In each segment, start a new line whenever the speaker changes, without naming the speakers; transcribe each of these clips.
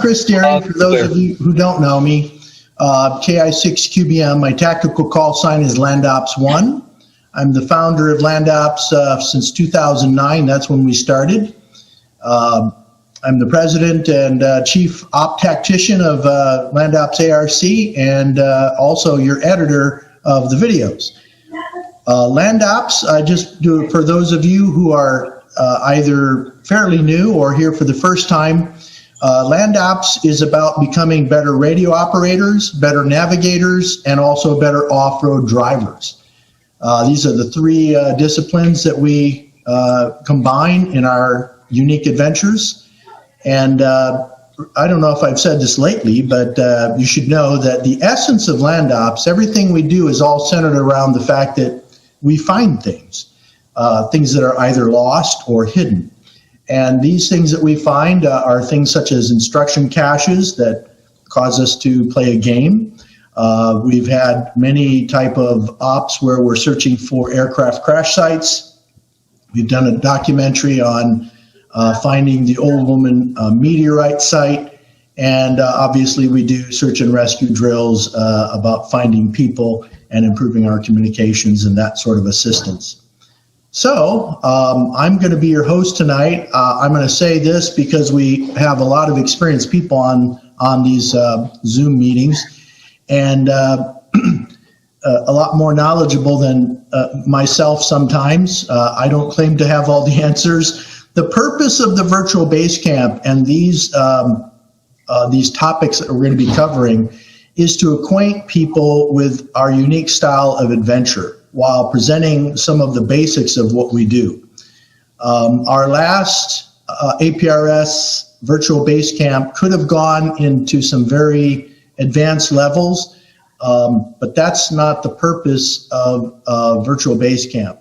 Chris Deering, for those of you who don't know me. KI6QBM, my tactical call sign is LandOps1. I'm the founder of LandOps since 2009. That's when we started. I'm the president and chief op tactician of LandOps ARC, and also your editor of the videos. LandOps, just do it for those of you who are either fairly new or here for the first time. LandOps is about becoming better radio operators, better navigators, and also better off-road drivers. These are the three disciplines that we combine in our unique adventures. And I don't know if I've said this lately, but you should know that the essence of LandOps, everything we do is all centered around the fact that we find things, things that are either lost or hidden. And these things that we find are things such as instruction caches that cause us to play a game. We've had many type of ops where we're searching for aircraft crash sites. We've done a documentary on finding the Old Woman meteorite site. And obviously we do search and rescue drills about finding people and improving our communications and that sort of assistance. So I'm going to be your host tonight. I'm going to say this because we have a lot of experienced people on these Zoom meetings, and a lot more knowledgeable than myself sometimes. I don't claim to have all the answers. The purpose of the virtual Basecamp and these topics that we're going to be covering is to acquaint people with our unique style of adventure, while presenting some of the basics of what we do. Our last APRS virtual Basecamp could have gone into some very advanced levels, but that's not the purpose of virtual Basecamp.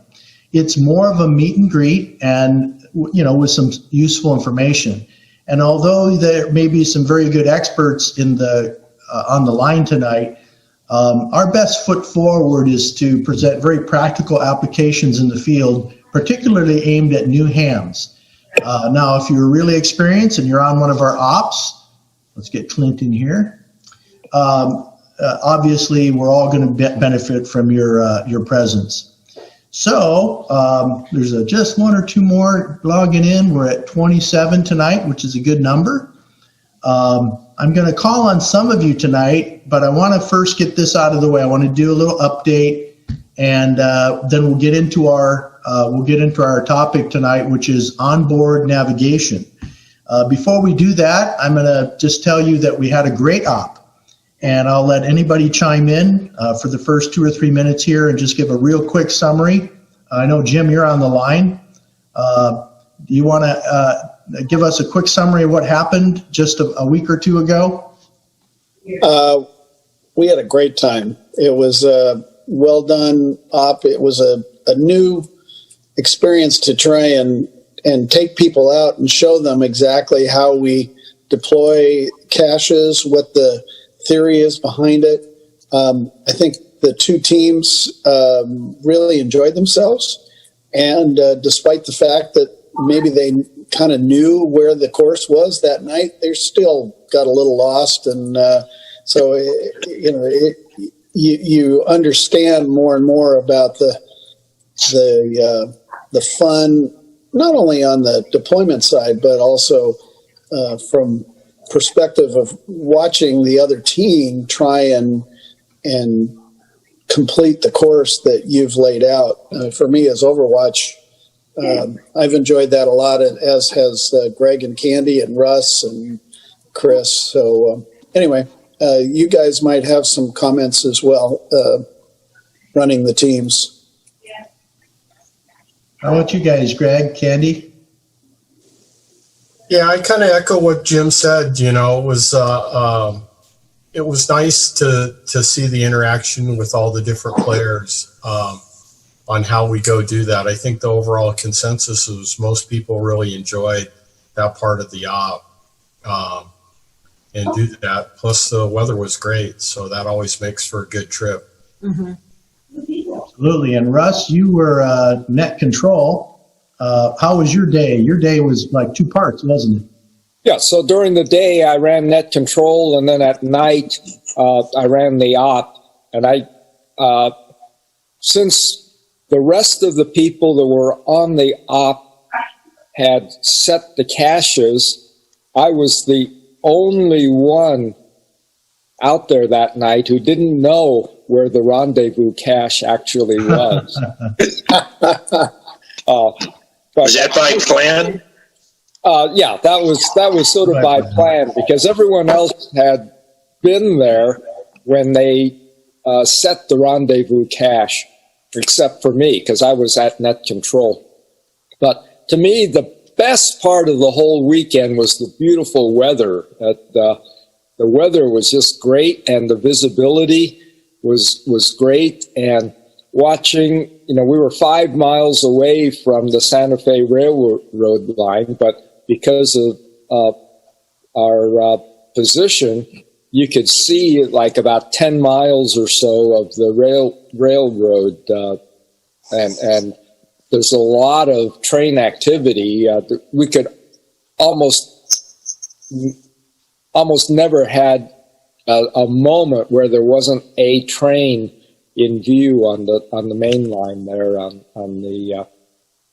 It's more of a meet and greet and, with some useful information. And although there may be some very good experts on the line tonight, our best foot forward is to present very practical applications in the field, particularly aimed at new hams. Now, if you're really experienced and you're on one of our ops, let's get Clint in here. Obviously, we're all going to benefit from your presence. So there's just one or two more logging in. We're at 27 tonight, which is a good number. I'm going to call on some of you tonight, but I want to first get this out of the way. I want to do a little update, and then we'll get into our topic tonight, which is onboard navigation. Before we do that, I'm going to just tell you that we had a great op, and I'll let anybody chime in for the first 2 or 3 minutes here and just give a real quick summary. I know, Jim, you're on the line. Do you want to give us a quick summary of what happened just a week or two ago?
We had a great time. It was a well done op. It was a new experience to try and take people out and show them exactly how we deploy caches, what the theory is behind it. I think the two teams really enjoyed themselves, and despite the fact that maybe they kind of knew where the course was that night, they still got a little lost, and so you understand more and more about the fun, not only on the deployment side, but also from perspective of watching the other team try and complete the course that you've laid out. For me, as Overwatch, I've enjoyed that a lot, as has Greg and Candy and Russ and Chris. So anyway, you guys might have some comments as well, running the teams.
How about you guys, Greg, Candy?
Yeah, I kind of echo what Jim said. It was nice to see the interaction with all the different players on how we go do that. I think the overall consensus was most people really enjoyed that part of the op and do that. Plus the weather was great, so that always makes for a good trip.
Mm-hmm.
Absolutely. And Russ, you were net control. How was your day? Your day was like two parts, wasn't it?
Yeah, so during the day I ran net control, and then at night I ran the op. And since the rest of the people that were on the op had set the caches, I was the only one out there that night who didn't know where the rendezvous cache actually was.
Was that by plan?
Yeah, that was sort of by plan, because everyone else had been there when they set the rendezvous cache, except for me, because I was at net control. But to me, the best part of the whole weekend was the beautiful weather. The weather was just great, and the visibility was great. And watching, we were 5 miles away from the Santa Fe Railroad line, but because of our position, you could see like about 10 miles or so of the railroad, and there's a lot of train activity. We could almost never had a moment where there wasn't a train in view on the main line there on the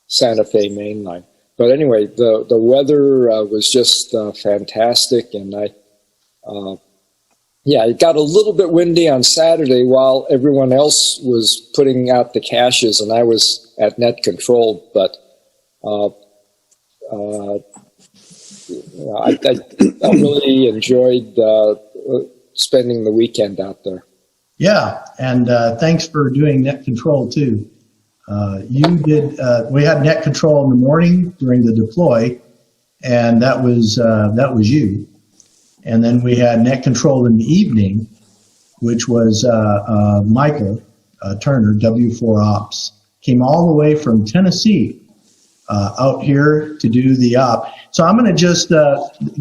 Santa Fe main line. But anyway, the weather was just fantastic, and it got a little bit windy on Saturday while everyone else was putting out the caches, and I was at net control. But I really enjoyed spending the weekend out there.
Yeah, and thanks for doing net control too. You did. We had net control in the morning during the deploy, and that was you. And then we had net control in the evening, which was Michael Turner, W4 Ops, came all the way from Tennessee out here to do the op. So I'm going to just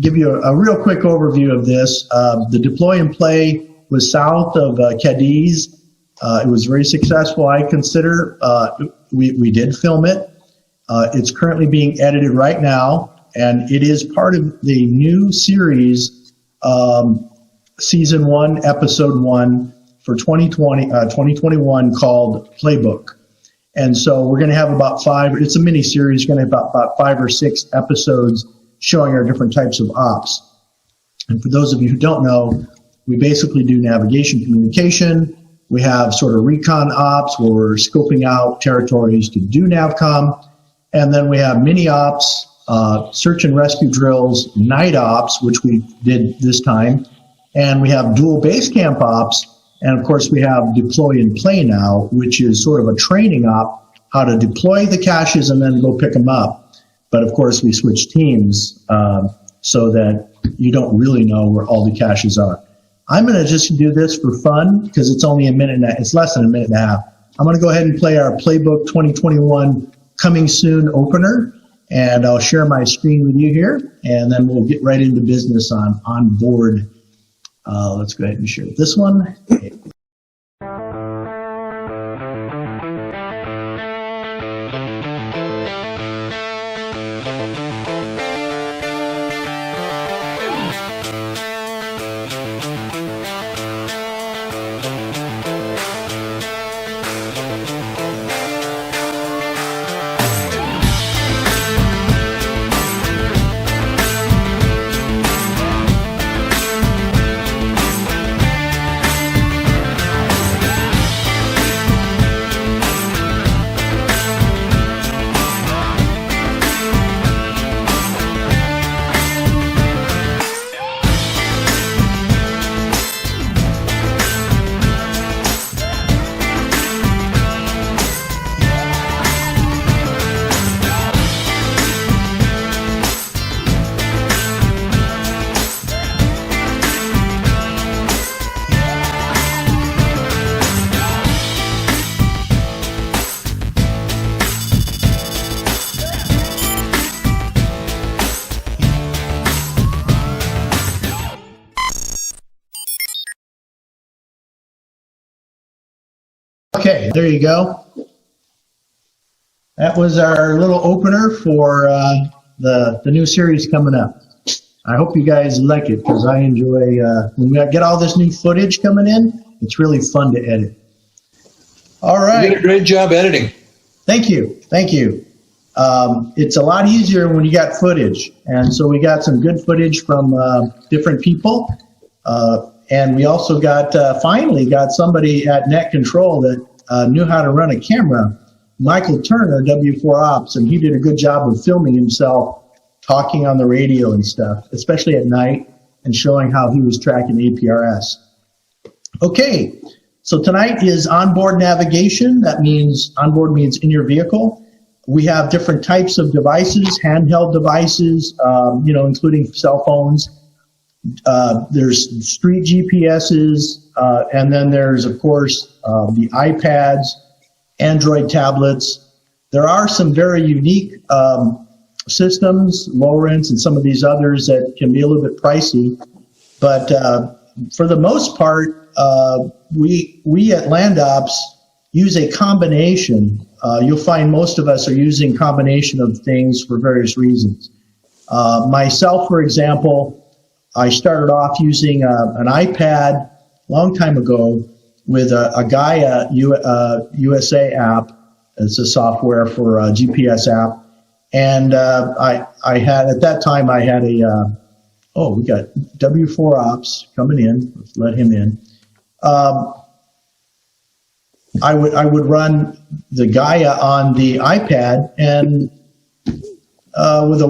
give you a real quick overview of this. The deploy and play was south of Cadiz. It was very successful, I consider. We did film it. It's currently being edited right now, and it is part of the new series, Season 1, Episode 1 for 2021 called Playbook. And so we're going to have about it's a mini series, going to have about 5 or 6 episodes showing our different types of ops. And for those of you who don't know, we basically do navigation communication. We have sort of recon ops where we're scoping out territories to do NavCom. And then we have mini ops, search and rescue drills, night ops, which we did this time. And we have dual Basecamp ops. And of course, we have deploy and play now, which is sort of a training op, how to deploy the caches and then go pick them up. But of course, we switch teams so that you don't really know where all the caches are. I'm going to just do this for fun because it's only it's less than a minute and a half. I'm going to go ahead and play our Playbook 2021 Coming Soon opener, and I'll share my screen with you here, and then we'll get right into business on Onboard. Let's go ahead and share this one. Okay, there you go. That was our little opener for the new series coming up. I hope you guys like it because I enjoy when we get all this new footage coming in. It's really fun to edit. All right.
You did a great job editing.
Thank you. Thank you. It's a lot easier when you got footage. And so we got some good footage from different people. And we also finally got somebody at Net Control that knew how to run a camera, Michael Turner, W4Ops, and he did a good job of filming himself talking on the radio and stuff, especially at night, and showing how he was tracking APRS. Okay, so tonight is onboard navigation. That means onboard means in your vehicle. We have different types of devices, handheld devices, including cell phones. There's street GPSs, and then there's, of course, the iPads, Android tablets. There are some very unique systems, Lowrance and some of these others that can be a little bit pricey. But for the most part, we at LandOps use a combination. You'll find most of us are using combination of things for various reasons. Myself, for example, I started off using an iPad a long time ago with a Gaia USA app. It's a software for a GPS app. And I had, at that time, I had we got W4Ops coming in. Let's let him in. I would run the Gaia on the iPad and with a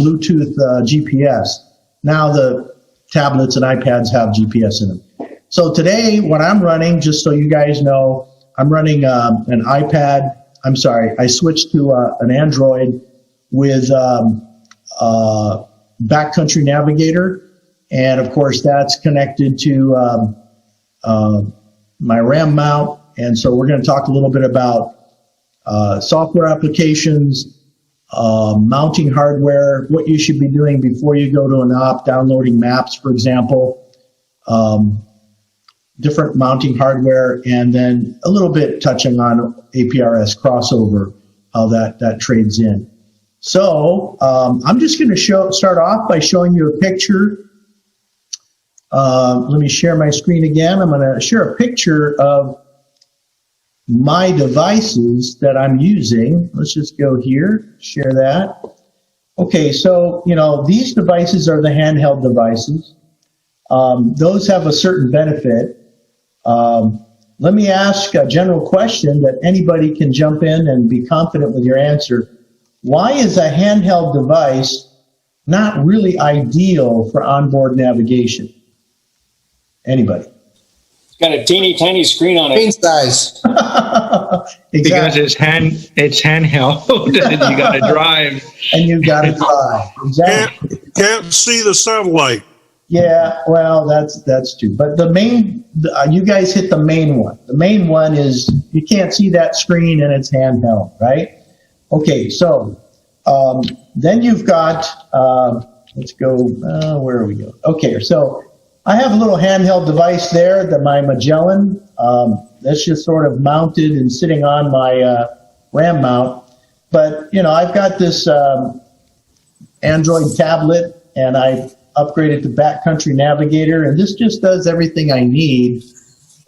Bluetooth GPS. Now the tablets and iPads have GPS in them. So today, what I'm running, just so you guys know, I'm running an iPad. I'm sorry, I switched to an Android with Backcountry Navigator, and of course that's connected to my RAM mount. And so we're going to talk a little bit about software applications, mounting hardware, what you should be doing before you go to an op, downloading maps, for example, different mounting hardware, and then a little bit touching on APRS crossover, how that trades in. So I'm just going to start off by showing you a picture. Let me share my screen again. I'm going to share a picture of my devices that I'm using. Let's just go here, share that. Okay, so, these devices are the handheld devices. Those have a certain benefit. Let me ask a general question that anybody can jump in and be confident with your answer. Why is a handheld device not really ideal for onboard navigation? Anybody?
It's got a teeny tiny screen on
Screen
it.
size.
Because
Exactly.
it's handheld and you got to drive.
And you've got to drive. Exactly.
Can't see the satellite.
Yeah, well, that's true. But you guys hit the main one. The main one is you can't see that screen and it's handheld, right? Okay, so then you've got, let's go, where are we going? Okay, so I have a little handheld device there, my Magellan. That's just sort of mounted and sitting on my RAM mount. But, I've got this Android tablet, and I upgraded to Backcountry Navigator, and this just does everything I need,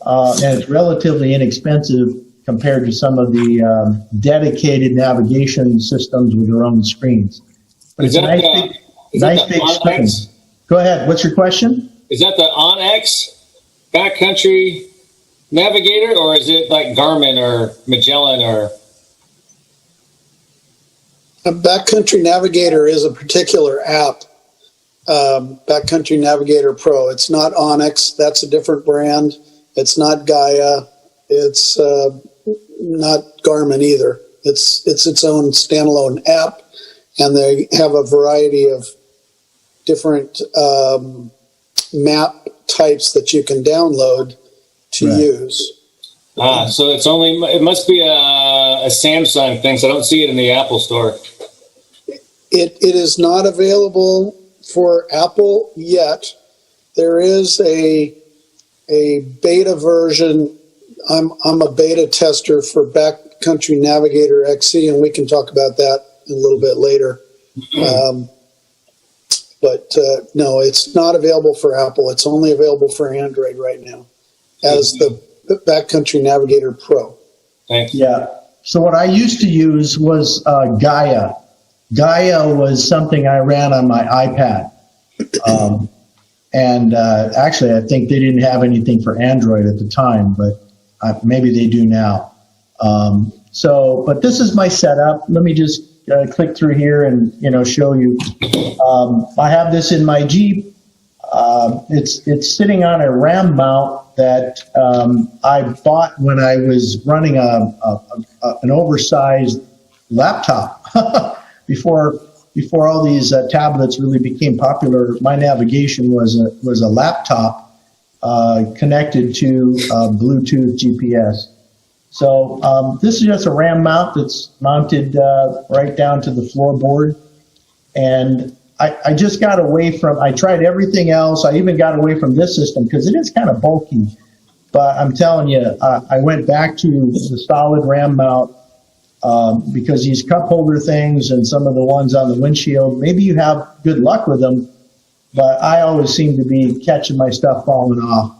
and it's relatively inexpensive compared to some of the dedicated navigation systems with their own screens. But
Is
it's a
that
nice
the
big screen.
OnX?
Go ahead. What's your question?
Is that the OnX Backcountry Navigator, or is it like Garmin or Magellan or?
A Backcountry Navigator is a particular app, Backcountry Navigator Pro. It's not OnX. That's a different brand. It's not Gaia. It's not Garmin either. It's its own standalone app, and they have a variety of different map types that you can download to use.
So it must be a Samsung thing, so I don't see it in the Apple Store.
It is not available for Apple yet. There is a beta version. I'm a beta tester for Backcountry Navigator XC, and we can talk about that a little bit later. but no, it's not available for Apple. It's only available for Android right now as the Backcountry Navigator Pro.
Thanks.
Yeah. So what I used to use was Gaia. Gaia was something I ran on my iPad. And actually, I think they didn't have anything for Android at the time, but maybe they do now. But this is my setup. Let me just click through here and show you. I have this in my Jeep. It's sitting on a RAM mount that I bought when I was running an oversized laptop before all these tablets really became popular. My navigation was a laptop connected to Bluetooth GPS. So this is just a RAM mount that's mounted right down to the floorboard. And I just got away from, I tried everything else. I even got away from this system because it is kind of bulky. But I'm telling you, I went back to the solid RAM mount because these cup holder things and some of the ones on the windshield, maybe you have good luck with them, but I always seem to be catching my stuff falling off.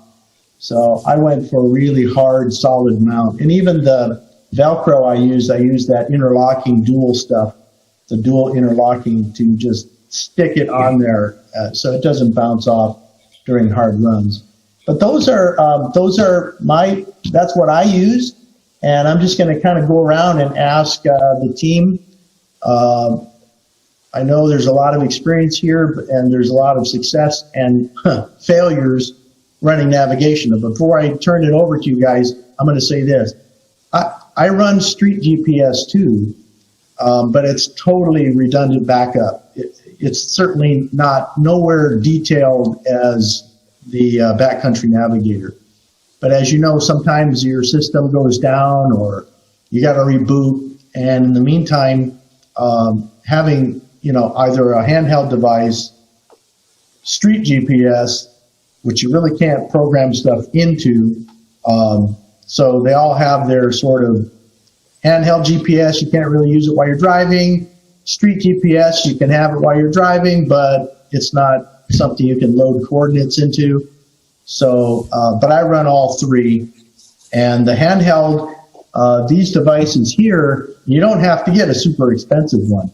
So I went for a really hard, solid mount. And even the Velcro I used that interlocking dual stuff, the dual interlocking to just stick it on there so it doesn't bounce off during hard runs. But that's what I use. And I'm just going to kind of go around and ask the team. I know there's a lot of experience here, and there's a lot of success and failures running navigation. But before I turn it over to you guys, I'm going to say this. I run Street GPS too, but it's totally redundant backup. It's certainly nowhere detailed as the Backcountry Navigator. But as you know, sometimes your system goes down or you got to reboot. And in the meantime, having either a handheld device, Street GPS, which you really can't program stuff into. So they all have their sort of handheld GPS. You can't really use it while you're driving. Street GPS, you can have it while you're driving, but it's not something you can load coordinates into. So, but I run all three. And the handheld, these devices here, you don't have to get a super expensive one.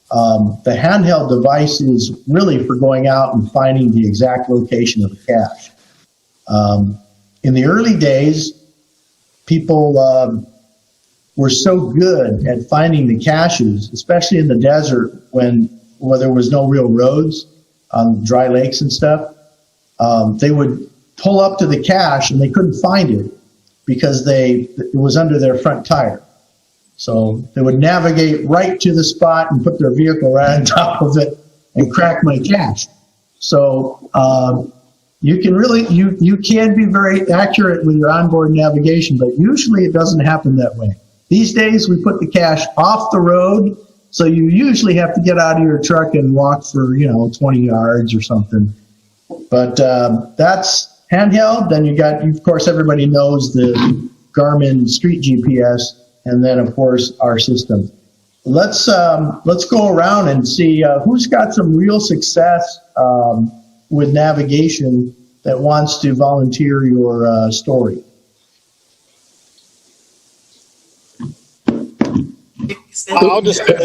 The handheld device is really for going out and finding the exact location of the cache. In the early days, people were so good at finding the caches, especially in the desert where there was no real roads on dry lakes and stuff. They would pull up to the cache and they couldn't find it because it was under their front tire. So they would navigate right to the spot and put their vehicle right on top of it and crack my cache. So you can be very accurate with your onboard navigation, but usually it doesn't happen that way. These days we put the cache off the road, so you usually have to get out of your truck and walk for 20 yards or something. But that's handheld. Then of course, everybody knows the Garmin Street GPS. And then, of course, our system. Let's go around and see who's got some real success with navigation that wants to volunteer your story.
I'll just. Go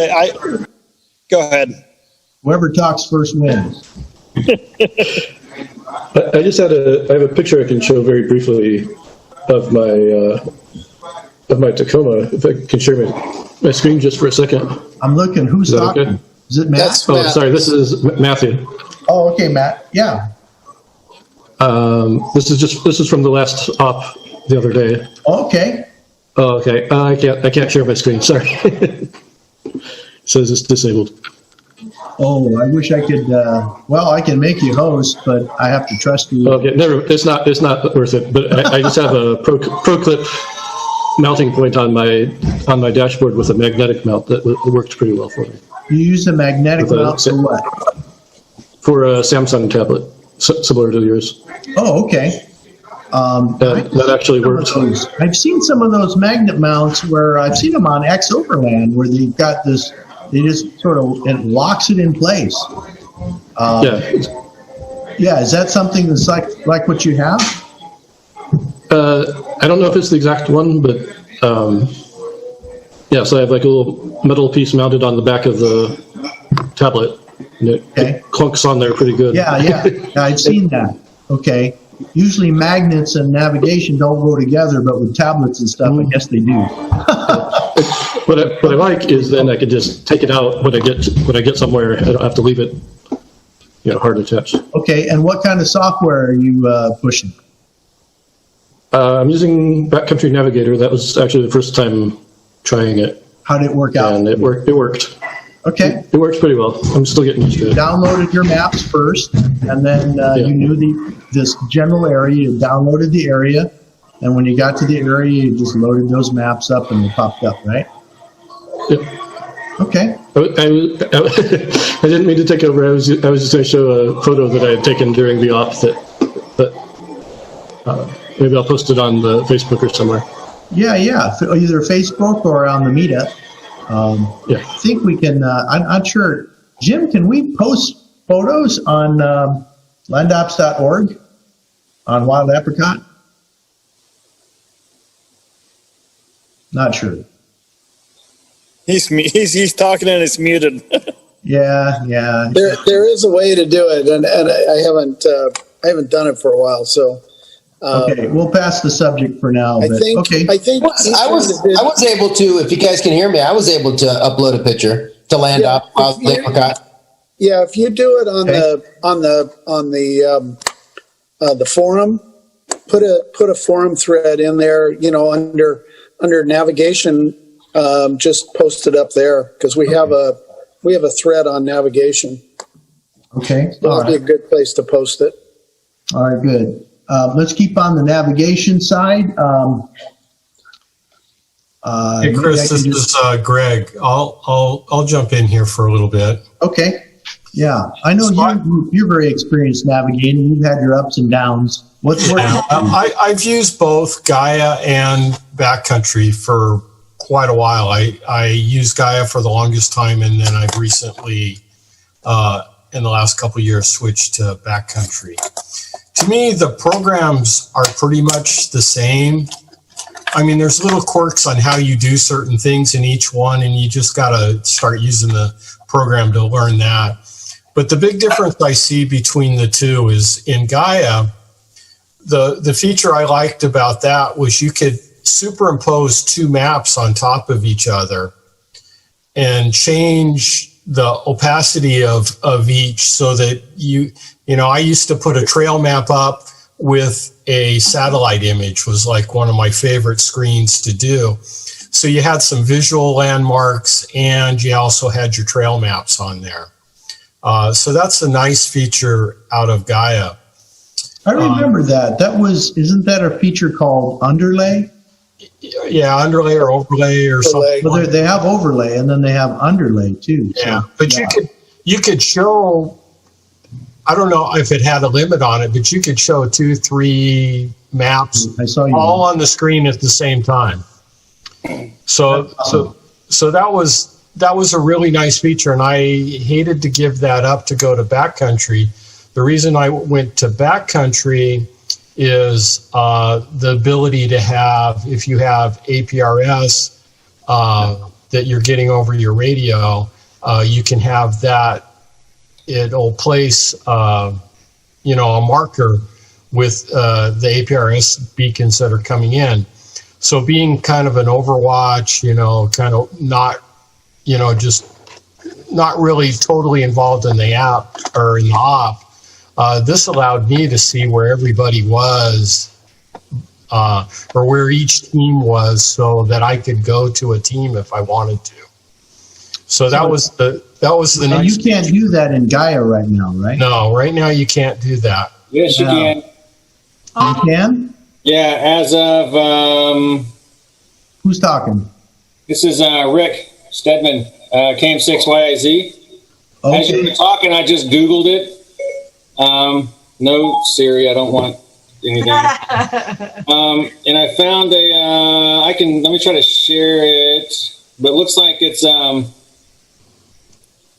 ahead.
Whoever talks first wins.
I just I have a picture I can show very briefly of my Tacoma. If I can share my screen just for a second.
I'm looking. Who's talking? Okay? Is it Matt?
That's
Matt. Sorry. This is Matthew.
Oh, okay, Matt. Yeah.
This is from the last op the other day.
Okay.
Oh, okay. I can't share my screen. Sorry. It says it's disabled.
Oh, I wish I could. I can make you host, but I have to trust you.
Okay, never. It's not worth it. But I just have a pro clip mounting point on my dashboard with a magnetic mount that worked pretty well for me.
You use a magnetic mount for what?
For a Samsung tablet, similar to yours.
Oh, okay.
That actually works.
I've seen some of those magnet mounts where I've seen them on X Overland where they've got this. They just sort of it locks it in place. Yeah, is that something that's like what you have?
I don't know if it's the exact one, but yeah, so I have like a little metal piece mounted on the back of the tablet, and it clunks on there pretty good.
Yeah, I've seen that. Okay. Usually magnets and navigation don't go together, but with tablets and stuff, I guess they do.
What I like is then I could just take it out when I get somewhere. I don't have to leave it, hard to touch.
Okay, and what kind of software are you pushing?
I'm using Backcountry Navigator. That was actually the first time trying it.
How did it work out?
And it worked.
Okay.
It works pretty well. I'm still getting used to it.
Downloaded your maps first, and then you knew this general area. You downloaded the area, and when you got to the area, you just loaded those maps up, and they popped up, right?
Yep.
Okay.
I didn't mean to take over. I was just going to show a photo that I had taken during the op that maybe I'll post it on the Facebook or somewhere.
Yeah. Either Facebook or on the meetup. I think we can, I'm not sure. Jim, can we post photos on landops.org on Wild Apricot? Not sure.
He's talking and it's muted.
Yeah.
There is a way to do it, and I haven't done it for a while, so.
Okay, we'll pass the subject for now.
I think
I was able to, if you guys can hear me, I was able to upload a picture to Landop.
Yeah, if you do it on the forum, put a forum thread in there. Under navigation, just post it up there because we have a thread on navigation.
Okay,
so that'd be a good place to post it.
All right, good. Let's keep on the navigation side.
Hey Chris, this is Greg. I'll jump in here for a little bit.
Okay. Yeah, I know you're very experienced navigating. You've had your ups and downs. What's working?
I've used both Gaia and Backcountry for quite a while. I used Gaia for the longest time, and then I've recently, in the last couple of years, switched to Backcountry. To me, the programs are pretty much the same. I mean, there's little quirks on how you do certain things in each one, and you just got to start using the program to learn that. But the big difference I see between the two is in Gaia, the feature I liked about that was you could superimpose two maps on top of each other and change the opacity of each so that I used to put a trail map up with a satellite image, was like one of my favorite screens to do. So you had some visual landmarks and you also had your trail maps on there. So that's a nice feature out of Gaia.
I remember that. Isn't that a feature called underlay?
Yeah, underlay or overlay or something.
Well, they have overlay and then they have underlay too.
Yeah, so, but you could show, I don't know if it had a limit on it, but you could show 2-3 maps all on the screen at the same time. So that was a really nice feature, and I hated to give that up to go to Backcountry. The reason I went to Backcountry is the ability to have, if you have APRS that you're getting over your radio, you can have that. It'll place, a marker with the APRS beacons that are coming in. So being kind of an overwatch, kind of not, just not really totally involved in the app or in the op, this allowed me to see where everybody was or where each team was so that I could go to a team if I wanted to. So that was the nice.
You can't do that in Gaia right now, right?
No, right now you can't do that.
Yes, you can.
You can?
Yeah, as of
who's talking?
This is Rick Stedman, KM6YIZ.
Okay.
As you were talking, I just Googled it. No, Siri, I don't want anything. And I found let me try to share it, but it looks like it's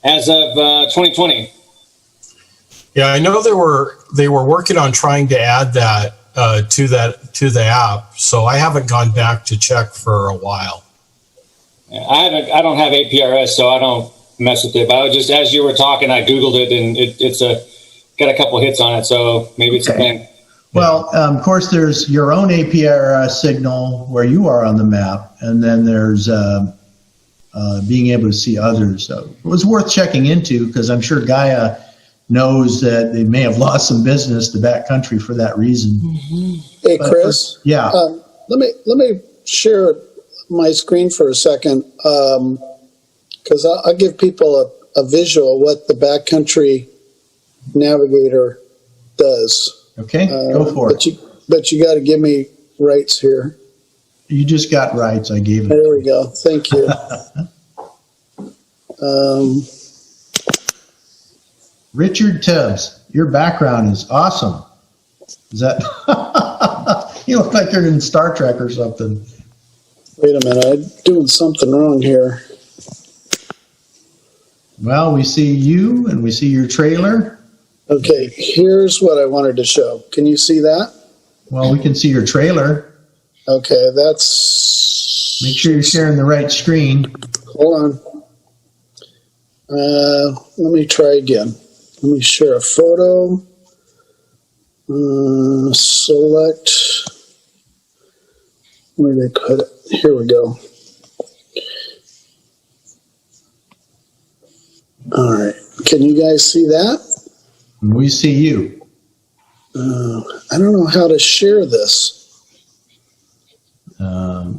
as of 2020.
Yeah, I know they were working on trying to add that to the app, so I haven't gone back to check for a while.
I don't have APRS, so I don't mess with it. But I was just, as you were talking, I Googled it, and it's got a couple hits on it, so maybe it's a thing.
Well, of course, there's your own APRS signal where you are on the map, and then there's being able to see others. So it was worth checking into, because I'm sure Gaia knows that they may have lost some business to backcountry for that reason.
Hey, Chris.
Yeah.
Let me share my screen for a second, because I'll give people a visual of what the backcountry navigator does.
Okay, go for it.
But you got to give me rights here.
You just got rights. I gave it.
There we go. Thank you.
Richard Tubbs, your background is awesome. Is that? You look like you're in Star Trek or something.
Wait a minute, I'm doing something wrong here.
Well, we see you and we see your trailer.
Okay, here's what I wanted to show. Can you see that?
Well, we can see your trailer.
Okay, that's...
Make sure you're sharing the right screen.
Hold on. Let me try again. Let me share a photo. Select. Where did they put it? Here we go. All right. Can you guys see that?
We see you.
I don't know how to share this.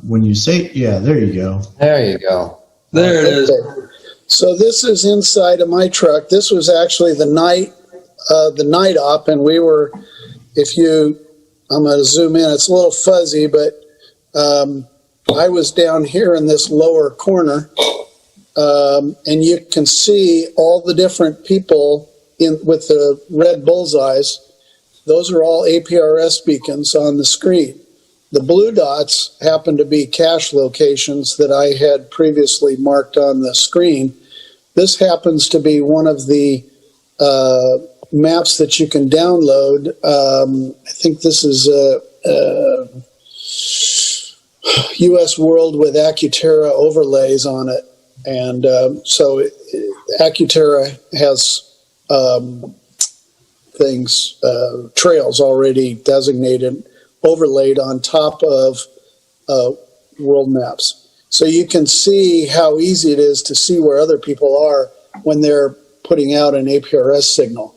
When you say, yeah, there you go.
There you go.
There it is.
So this is inside of my truck. This was actually the night op, and we were, I'm going to zoom in. It's a little fuzzy, but I was down here in this lower corner, and you can see all the different people with the red bullseyes. Those are all APRS beacons on the screen. The blue dots happen to be cache locations that I had previously marked on the screen. This happens to be one of the maps that you can download. I think this is U.S. World with Accuterra overlays on it. And so Accuterra has trails already designated, overlaid on top of world maps. So you can see how easy it is to see where other people are when they're putting out an APRS signal.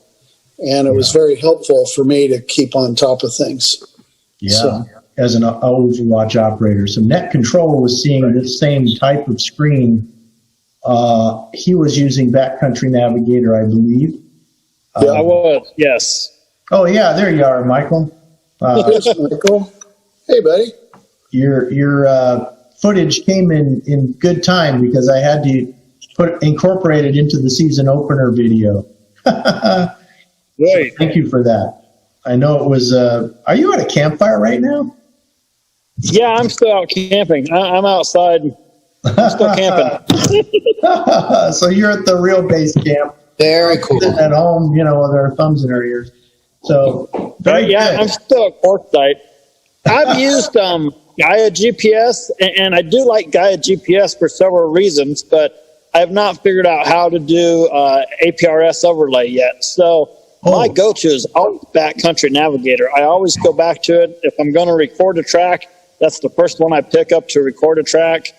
And it was very helpful for me to keep on top of things.
Yeah,
So,
as an Overwatch operator. So Net Control was seeing this same type of screen. He was using Backcountry Navigator, I believe.
I was, yes.
Oh, yeah, there you are, Michael.
here's Michael. Hey, buddy.
Your footage came in good time, because I had to incorporate it into the season opener video.
Right.
So thank you for that. I know it was. Are you at a campfire right now?
Yeah, I'm still out camping. I'm outside. I'm still camping.
So you're at the real base camp.
Very cool.
Sitting at home, with our thumbs in our ears. So very
Yeah,
good.
I'm still at Quartzsite. I've used Gaia GPS, and I do like Gaia GPS for several reasons, but I have not figured out how to do APRS overlay yet. So my go-to is always Backcountry Navigator. I always go back to it. If I'm going to record a track, that's the first one I pick up to record a track.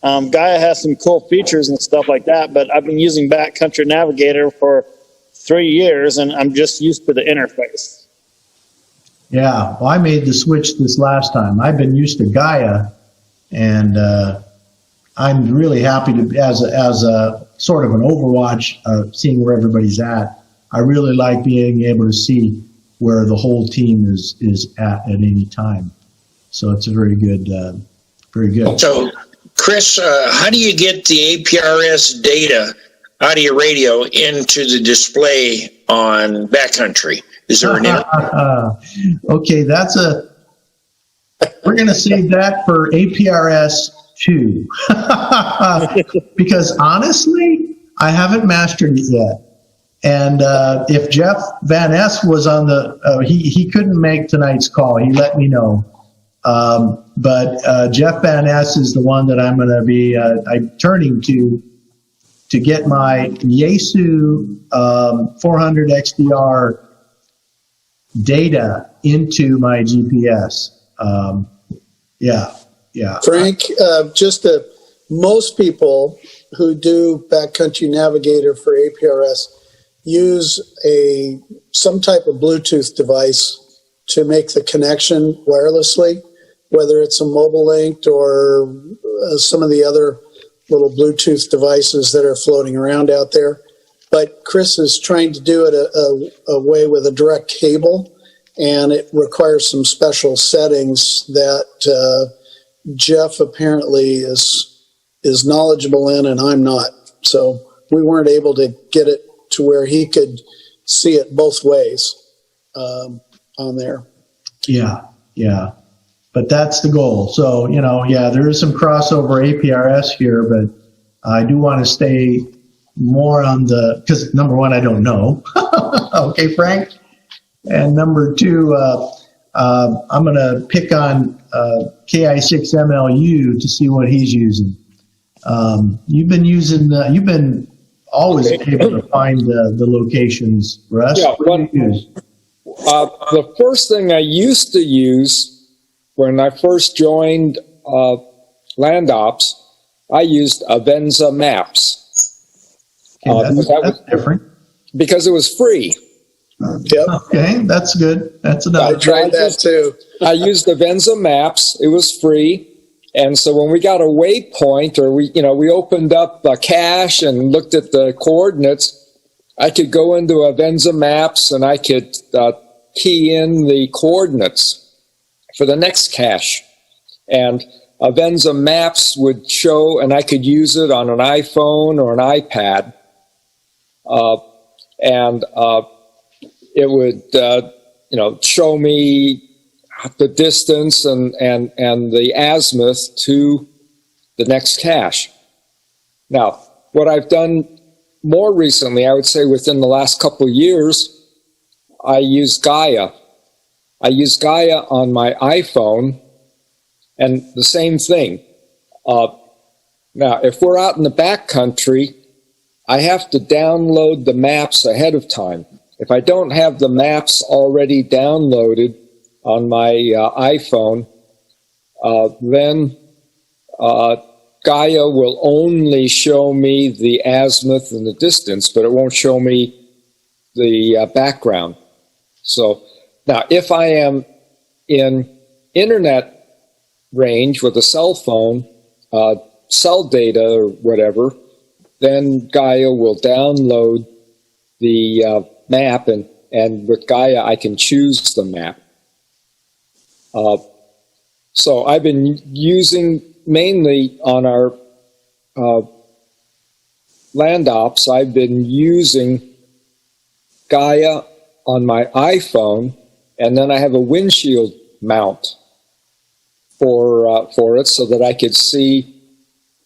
Gaia has some cool features and stuff like that, but I've been using Backcountry Navigator for 3 years, and I'm just used to the interface.
Yeah, well, I made the switch this last time. I've been used to Gaia, and I'm really happy to, as a sort of an Overwatch, seeing where everybody's at. I really like being able to see where the whole team is at any time. So it's a very good, very good.
So, Chris, how do you get the APRS data out of your radio into the display on Backcountry? Is there an
Okay, we're going to save that for APRS 2. Because honestly, I haven't mastered it yet. And if Jeff Van Ness was on the, he couldn't make tonight's call. He let me know. But Jeff Van Ness is the one that I'm going to be I'm turning to get my Yaesu 400 XDR data into my GPS. Yeah.
Frank, most people who do Backcountry Navigator for APRS use some type of Bluetooth device to make the connection wirelessly, whether it's a mobile linked or some of the other little Bluetooth devices that are floating around out there. But Chris is trying to do it a way with a direct cable, and it requires some special settings that Jeff apparently is knowledgeable in, and I'm not. So we weren't able to get it to where he could see it both ways on there.
Yeah. But that's the goal. So, there is some crossover APRS here, but I do want to stay more on because number one, I don't know. Okay, Frank? And number two, I'm going to pick on KI6MLU to see what he's using. You've been always able to find the locations, Russ.
Yeah,
what do you use?
The first thing I used to use when I first joined Land Ops, I used Avenza Maps.
That's different.
Because it was free.
Yep.
Okay, that's good. That's enough.
I tried that too.
I used Avenza Maps. It was free. And so when we got a waypoint, or we opened up a cache and looked at the coordinates, I could go into Avenza Maps and I could key in the coordinates for the next cache. And Avenza Maps would show, and I could use it on an iPhone or an iPad. It would, show me the distance and the azimuth to the next cache. Now, what I've done more recently, I would say within the last couple of years, I use Gaia. I use Gaia on my iPhone, and the same thing. Now, if we're out in the backcountry, I have to download the maps ahead of time. If I don't have the maps already downloaded on my iPhone, then Gaia will only show me the azimuth and the distance, but it won't show me the background. So now, if I am in internet range with a cell phone, cell data or whatever, then Gaia will download the map, and with Gaia I can choose the map. So I've been using mainly on our Land Ops, I've been using Gaia on my iPhone, and then I have a windshield mount for it so that I could see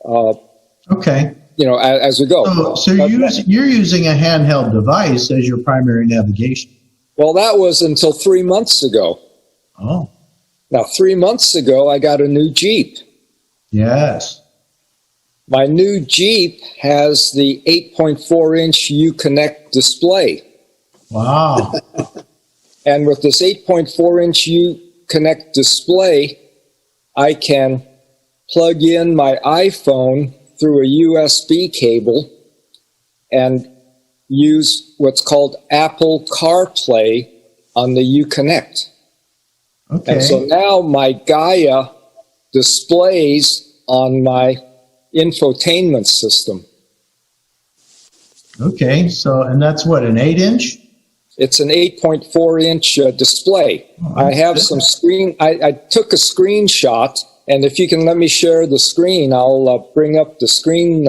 Okay.
As we go.
So you're using a handheld device as your primary navigation.
Well, that was until 3 months ago.
Oh.
Now, 3 months ago, I got a new Jeep.
Yes.
My new Jeep has the 8.4-inch Uconnect display.
Wow.
And with this 8.4-inch Uconnect display, I can plug in my iPhone through a USB cable and use what's called Apple CarPlay on the Uconnect.
Okay.
And so now my Gaia displays on my infotainment system.
Okay. So, and that's what, an 8-inch?
It's an 8.4-inch display.
Oh,
I have some screen. I took a screenshot, and if you can let me share the screen, I'll bring up the screen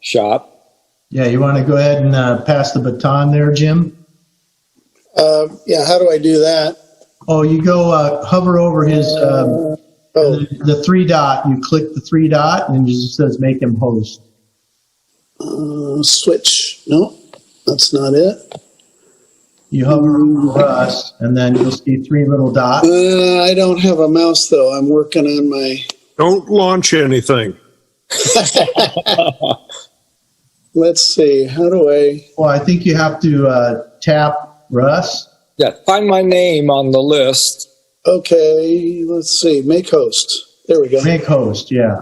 shot.
Yeah, you want to go ahead and pass the baton there, Jim?
Yeah, how do I do that?
Oh, you go hover over his the 3 dot. You click the 3 dot, and it just says make him host.
Switch. No. That's not it.
You hover over Russ, and then you'll see 3 little dots.
I don't have a mouse, though. I'm working on my...
Don't launch anything.
Let's see. How do I...
Well, I think you have to tap Russ.
Yeah, find my name on the list.
Okay, let's see. Make host. There we go.
Make host, yeah.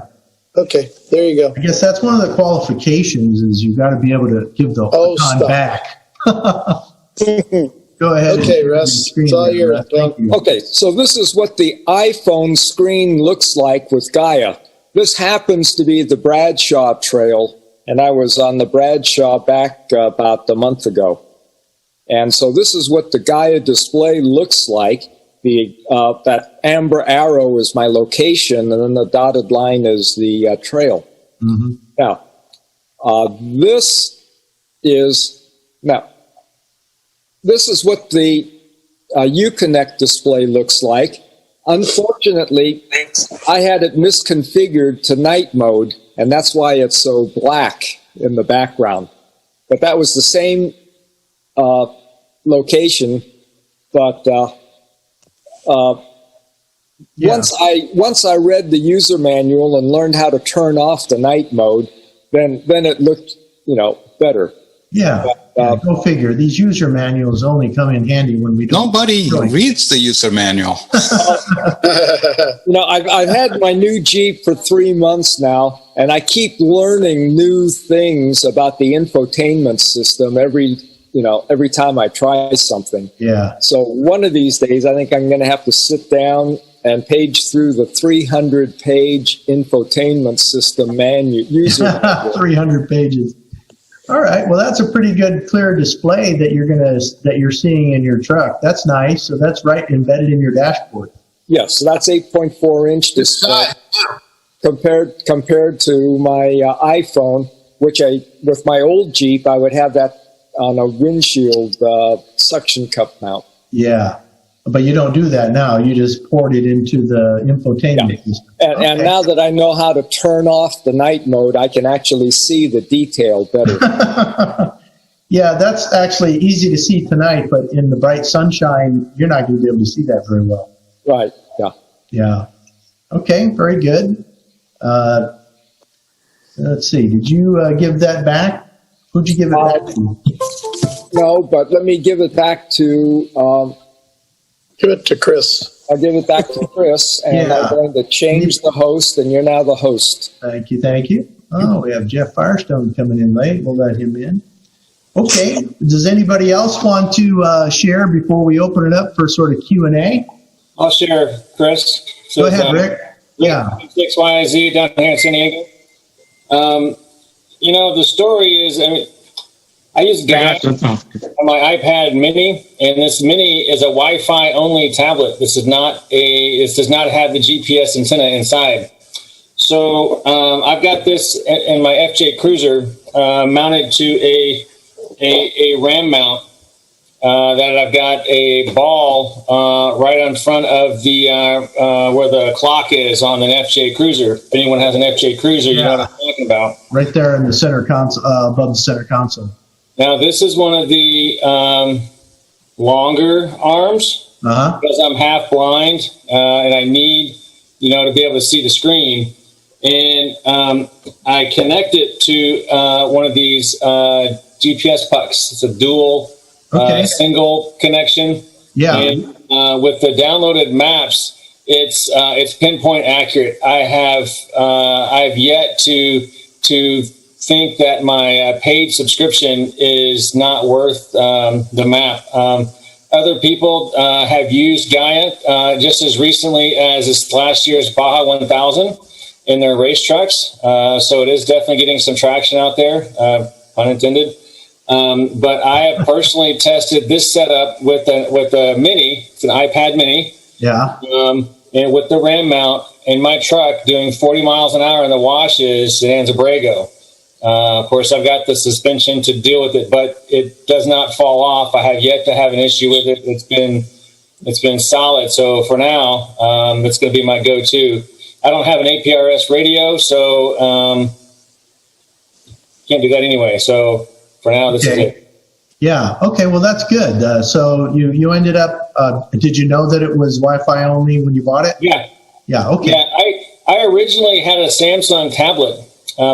Okay, there you go.
I guess that's one of the qualifications is you've got to be able to give the icon back. Go ahead.
Okay, Russ. It's all yours.
Thank you.
Okay, so this is what the iPhone screen looks like with Gaia. This happens to be the Bradshaw Trail, and I was on the Bradshaw back about a month ago. And so this is what the Gaia display looks like. That amber arrow is my location, and then the dotted line is the trail.
Mm-hmm.
Now, this is what the Uconnect display looks like. Unfortunately, I had it misconfigured to night mode, and that's why it's so black in the background. But that was the same location, but once I read the user manual and learned how to turn off the night mode, then it looked better.
Yeah, go figure. These user manuals only come in handy when we don't.
Nobody reads the user manual.
I've had my new Jeep for 3 months now, and I keep learning new things about the infotainment system every time I try something.
Yeah.
So one of these days, I think I'm going to have to sit down and page through the 300-page infotainment system user manual.
300 pages. All right. Well, that's a pretty good, clear display that you're seeing in your truck. That's nice. So that's right embedded in your dashboard.
Yes. So that's 8.4-inch display compared to my iPhone, which with my old Jeep, I would have that on a windshield suction cup mount.
Yeah. But you don't do that now. You just port it into the infotainment system.
And now that I know how to turn off the night mode, I can actually see the detail better.
Yeah, that's actually easy to see tonight, but in the bright sunshine, you're not going to be able to see that very well.
Right, yeah.
Yeah. Okay, very good. Let's see. Did you give that back? Who'd you give it back to?
No, but let me give it back to...
give it to Chris.
I'll give it back to Chris, and I'm going to change the host, and you're now the host.
Thank you, thank you. Oh, we have Jeff Firestone coming in late. We'll let him in. Okay. Does anybody else want to share before we open it up for sort of Q&A?
I'll share, Chris. So
go ahead, Rick. Yeah.
6YZ down here in San Diego. The story is, I use Gaia on my iPad Mini, and this Mini is a Wi-Fi only tablet. This does not have the GPS antenna inside. So I've got this in my FJ Cruiser mounted to a RAM mount that I've got a ball right in front of the where the clock is on an FJ Cruiser. If anyone has an FJ Cruiser, you know what I'm talking about.
Right there in the center console, above the center console.
Now, this is one of the longer arms because I'm half blind and I need, to be able to see the screen. And I connect it to one of these GPS pucks. It's a dual single connection.
Yeah.
And with the downloaded maps, it's pinpoint accurate. I've yet to think that my paid subscription is not worth the map. Other people have used Gaia just as recently as this last year's Baja 1000 in their race trucks. So it is definitely getting some traction out there, pun intended. But I have personally tested this setup with a Mini. It's an iPad Mini.
Yeah.
And with the RAM mount in my truck doing 40 miles an hour in the washes in Anza-Borrego. Of course, I've got the suspension to deal with it, but it does not fall off. I have yet to have an issue with it. It's been solid. So for now, it's going to be my go-to. I don't have an APRS radio, so can't do that anyway. So for now, this is it.
Yeah. Okay. Well, that's good. So you ended up. Did you know that it was Wi-Fi only when you bought it?
Yeah.
Yeah. Okay.
Yeah. I originally had a Samsung tablet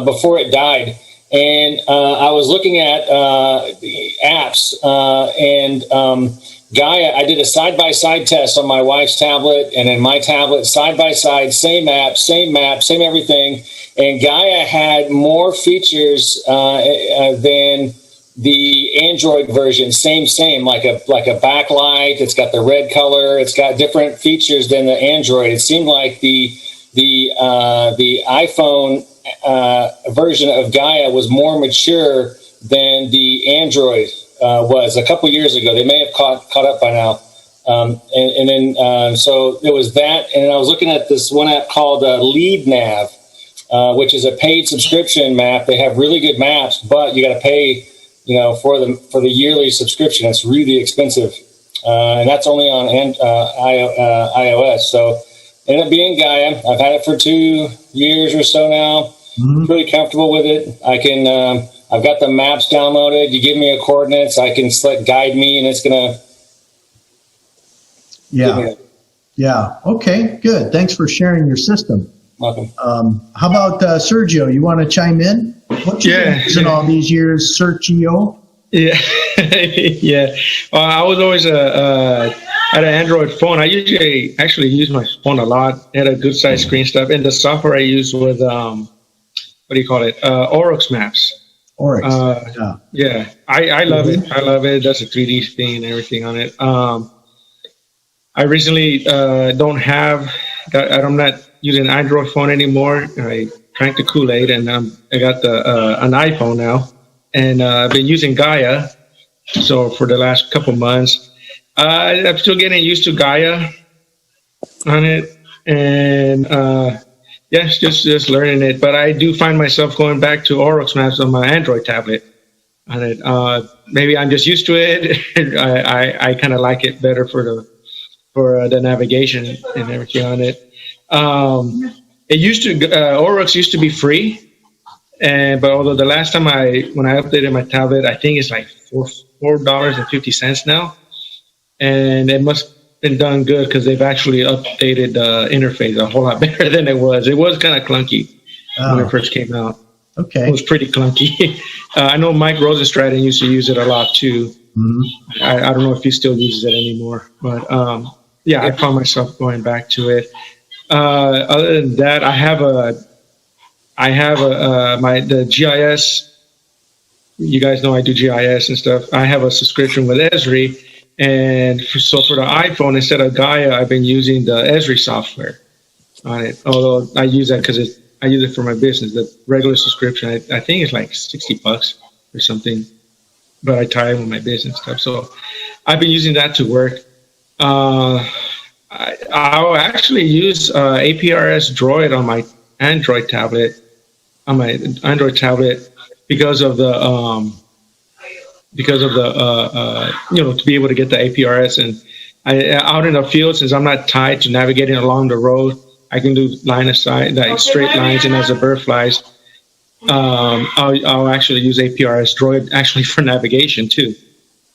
before it died, and I was looking at apps and Gaia. I did a side-by-side test on my wife's tablet and then my tablet, side-by-side, same app, same map, same everything. And Gaia had more features than the Android version. Same, like a backlight. It's got the red color. It's got different features than the Android. It seemed like the iPhone version of Gaia was more mature than the Android was a couple years ago. They may have caught up by now. And then so there was that. And I was looking at this one app called Lead Nav, which is a paid subscription map. They have really good maps, but you got to pay, for the yearly subscription. It's really expensive. And that's only on iOS. So ended up being Gaia. I've had it for 2 years or so now. Mm-hmm. Pretty comfortable with it. I can, I've got the maps downloaded. You give me a coordinates, I can select guide me, and it's going to.
Yeah. Okay, good. Thanks for sharing your system.
Welcome.
How about Sergio? You want to chime in? What you been using all these years, Sergio?
Yeah. Yeah. Well, I was always had an Android phone. I usually actually use my phone a lot. It had a good size screen stuff. And the software I use was, OPxCAST Maps.
OPxCAST.
Yeah. I love it. I love it. It does a 3D thing and everything on it. I recently I'm not using an Android phone anymore. I drank the Kool-Aid and I got an iPhone now. And I've been using Gaia. So for the last couple months, I'm still getting used to Gaia on it. And just learning it. But I do find myself going back to OPxCAST Maps on my Android tablet on it. Maybe I'm just used to it. I kind of like it better for the navigation and everything on it. OPxCAST used to be free. But although the last time when I updated my tablet, I think it's like $4.50 now. And it must have been done good because they've actually updated the interface a whole lot better than it was. It was kind of clunky when it first came out.
Okay.
It was pretty clunky. I know Mike Rosenstratton used to use it a lot too. Mm-hmm. I don't know if he still uses it anymore. But I found myself going back to it. Other than that, I have the GIS. You guys know I do GIS and stuff. I have a subscription with Esri, and so for the iPhone, instead of Gaia, I've been using the Esri software on it. Although I use that because I use it for my business. The regular subscription, I think it's like $60 or something, but I tie it with my business stuff. So I've been using that to work. I'll actually use APRS Droid on my Android tablet. Because of the to be able to get the APRS, and out in the field, since I'm not tied to navigating along the road, I can do line of sight, like straight lines, and as the bird flies, I'll actually use APRS Droid actually for navigation too,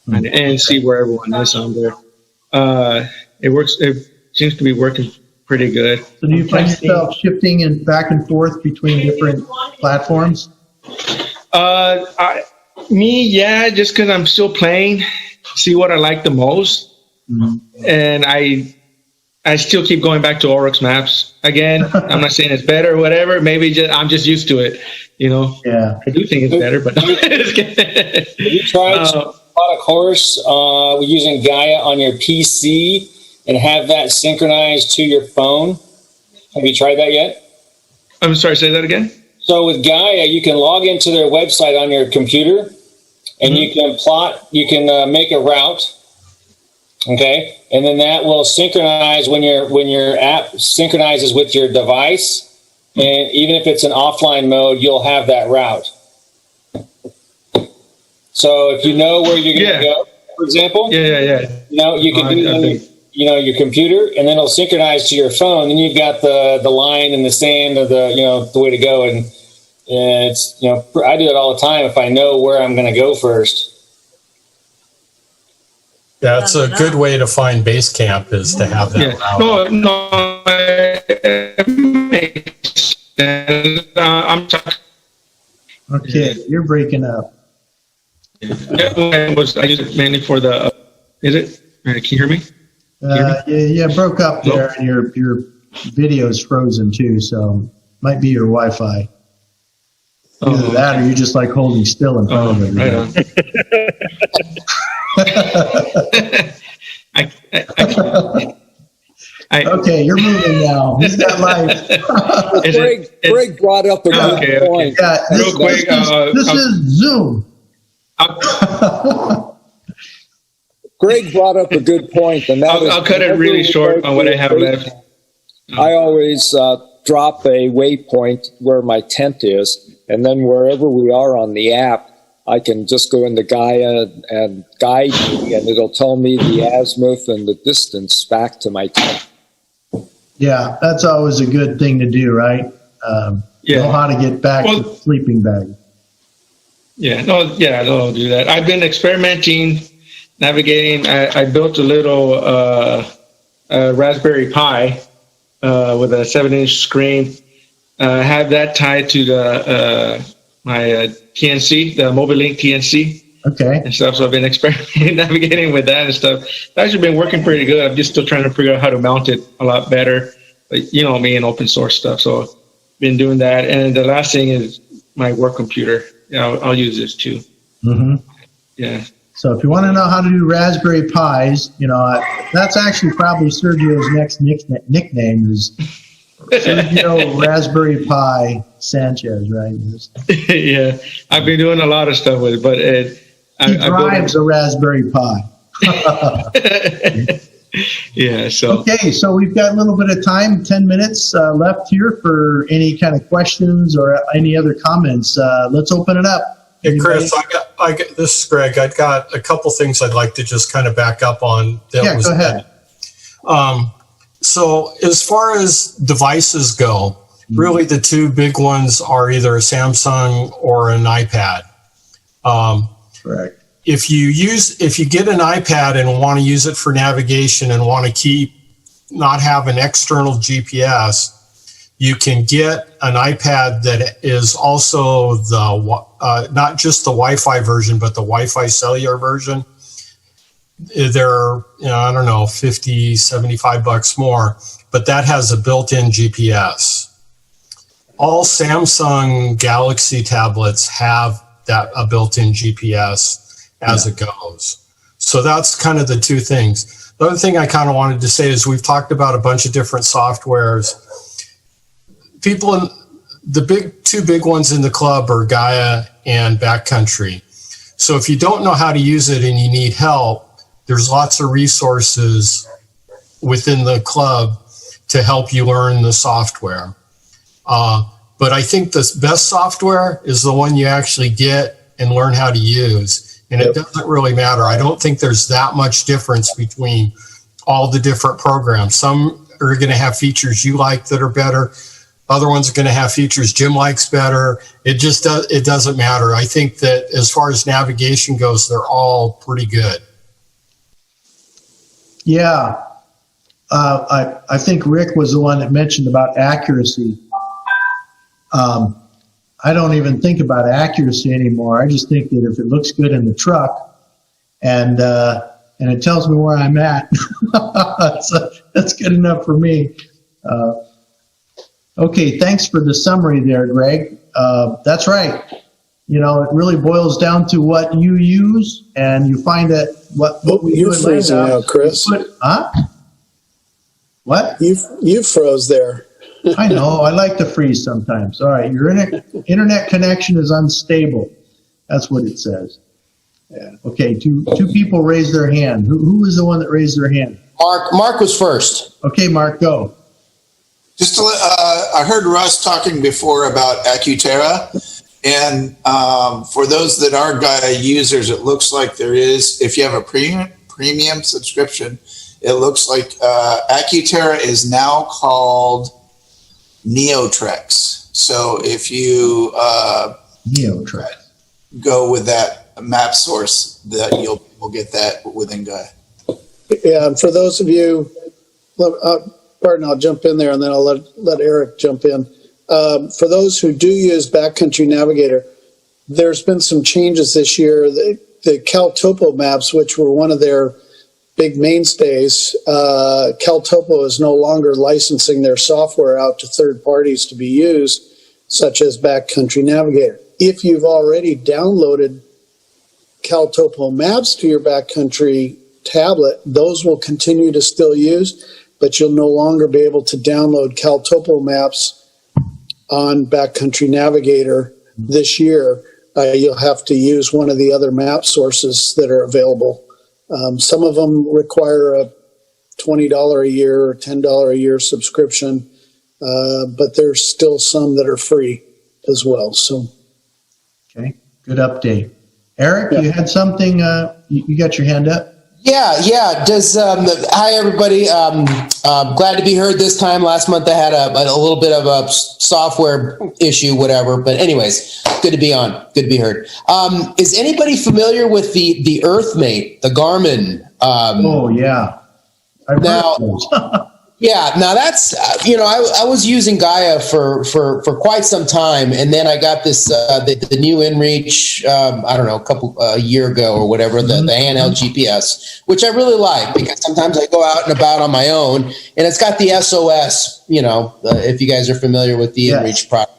and see where everyone is on there. It works. It seems to be working pretty good.
So do you find yourself shifting and back and forth between different platforms?
Just because I'm still playing, see what I like the most. Mm-hmm. And I still keep going back to OPxCAST Maps. Again, I'm not saying it's better or whatever. Maybe I'm just used to it, Yeah. I do think it's better, but
have you tried a course using Gaia on your PC and have that synchronized to your phone? Have you tried that yet?
I'm sorry, say that again?
So with Gaia, you can log into their website on your computer, and you can make a route, okay? And then that will synchronize when your app synchronizes with your device, and even if it's an offline mode, you'll have that route. So if you know where you're going to go, for example, you can do that. Your computer, and then it'll synchronize to your phone. Then you've got the line and the sand of the way to go. And it's, I do it all the time if I know where I'm going to go first.
Yeah, it's a good way to find Basecamp is to have that.
Yeah. No, it makes sense. I'm sorry.
Okay, you're breaking up.
I use it mainly for the. Is it? Can you hear me?
Yeah, broke up there, and your video's frozen too. So might be your Wi-Fi. Either that, or you just like holding still in front of it.
Right on.
Okay, you're moving now. He's got life.
Greg brought up a good point.
Yeah,
Real quick,
this is Zoom.
Greg brought up a good point, and that
I'll cut it really short on what I have left.
I always drop a waypoint where my tent is, and then wherever we are on the app, I can just go into Gaia and guide me, and it'll tell me the azimuth and the distance back to my tent.
Yeah, that's always a good thing to do, right? Know how to get back to the sleeping bag.
I'll do that. I've been experimenting, navigating. I built a little Raspberry Pi with a 7-inch screen. I have that tied to the my TNC, the MobileLink TNC.
Okay.
And stuff. So I've been experimenting, navigating with that and stuff. It's actually been working pretty good. I'm just still trying to figure out how to mount it a lot better. But you know me and open source stuff. So been doing that. And the last thing is my work computer. I'll use this too.
Mm-hmm.
Yeah.
So if you want to know how to do Raspberry Pis, that's actually probably Sergio's next nickname is Sergio Raspberry Pi Sanchez, right?
Yeah, I've been doing a lot of stuff with it, but
he drives a Raspberry Pi.
Yeah. So
okay, so we've got a little bit of time, 10 minutes left here for any kind of questions or any other comments. Let's open it up.
Hey, Chris, I got this is Greg. I've got a couple things I'd like to just kind of back up on.
Go ahead.
So as far as devices go, really the two big ones are either a Samsung or an iPad.
Correct.
If you get an iPad and want to use it for navigation and want to not have an external GPS, you can get an iPad that is also not just the Wi-Fi version, but the Wi-Fi cellular version. They're, I don't know, $50, $75 more, but that has a built-in GPS. All Samsung Galaxy tablets have a built-in GPS as it goes. So that's kind of the two things. The other thing I kind of wanted to say is we've talked about a bunch of different softwares. The two big ones in the club are Gaia and Backcountry. So if you don't know how to use it and you need help, there's lots of resources within the club to help you learn the software. But I think the best software is the one you actually get and learn how to use. And it doesn't really matter. I don't think there's that much difference between all the different programs. Some are going to have features you like that are better. Other ones are going to have features Jim likes better. It doesn't matter. I think that as far as navigation goes, they're all pretty good. Yeah.
I think Rick was the one that mentioned about accuracy. I don't even think about accuracy anymore. I just think that if it looks good in the truck and it tells me where I'm at, that's good enough for me. Okay, thanks for the summary there, Greg. That's right. It really boils down to what you use, and you find that what we do.
You're freezing now, Chris.
What?
You froze there.
I know. I like to freeze sometimes. All right, your internet connection is unstable. That's what it says. Yeah. Okay. Two people raised their hand. Who was the one that raised their hand?
Mark was first.
Okay, Mark, go.
Just to I heard Russ talking before about Accuterra, and for those that are Gaia users, it looks like there is, if you have a premium subscription, it looks like Accuterra is now called Neotrex. So if you
Neotrex
go with that map source, that you'll get that within Gaia.
Yeah, and for those of you, pardon, I'll jump in there and then I'll let Eric jump in. For those who do use Backcountry Navigator, there's been some changes this year. The CalTopo maps, which were one of their big mainstays, CalTopo is no longer licensing their software out to third parties to be used, such as Backcountry Navigator. If you've already downloaded CalTopo maps to your Backcountry tablet, those will continue to still use, but you'll no longer be able to download CalTopo maps on Backcountry Navigator this year. You'll have to use one of the other map sources that are available. Some of them require a $20 a year or $10 a year subscription, but there's still some that are free as well. So, okay,
good update. Eric, you had something, you got your hand up?
Yeah. Hi, everybody. Glad to be heard this time. Last month I had a little bit of a software issue, whatever. But anyways, good to be on. Good to be heard. Is anybody familiar with the EarthMate, the Garmin?
Oh, yeah. I've heard those.
Yeah, now that's I was using Gaia for quite some time, and then I got this the new InReach a year ago or whatever, the handheld GPS, which I really like because sometimes I go out and about on my own, and it's got the SOS. If you guys are familiar with the InReach product,